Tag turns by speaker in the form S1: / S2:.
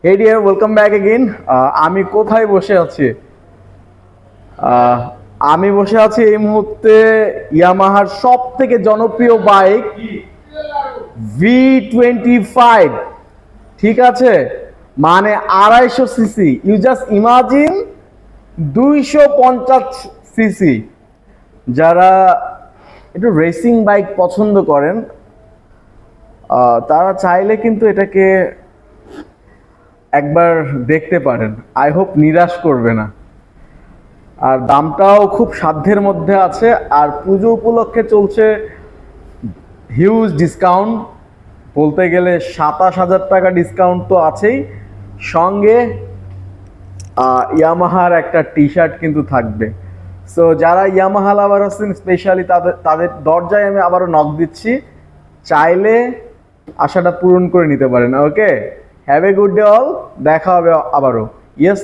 S1: Hey dear, welcome back again. আমি কোথায় বসে আছি? আহ, আমি বসে আছি এই মুহূর্তে ইয়ামাহার সব থেকে জনপ্রিয় বাইক V25। ঠিক আছে, মানে 250 CC. You just imagine, 250 CC. যারা একটু রেসিং বাইক পছন্দ করেন তারা চাইলে কিন্তু এটাকে একবার দেখতে পারেন। আই হোপ নিরাশ করবে না। আর দামটাও খুব সাধ্যের মধ্যে আছে। আর পুজো উপলক্ষে চলছে হিউজ ডিসকাউন্ট। বলতে গেলে 27,000 টাকা ডিসকাউন্ট তো আছেই, সঙ্গে ইয়ামাহার একটা টি শার্ট কিন্তু থাকবে। সো যারা ইয়ামাহা লাভার আছেন, স্পেশালি তাদের দরজায় আমি আবারও নক দিচ্ছি, চাইলে আশাটা পূরণ করে নিতে পারেন। Okay, have a good day all, দেখা হবে আবারও। ইয়েস।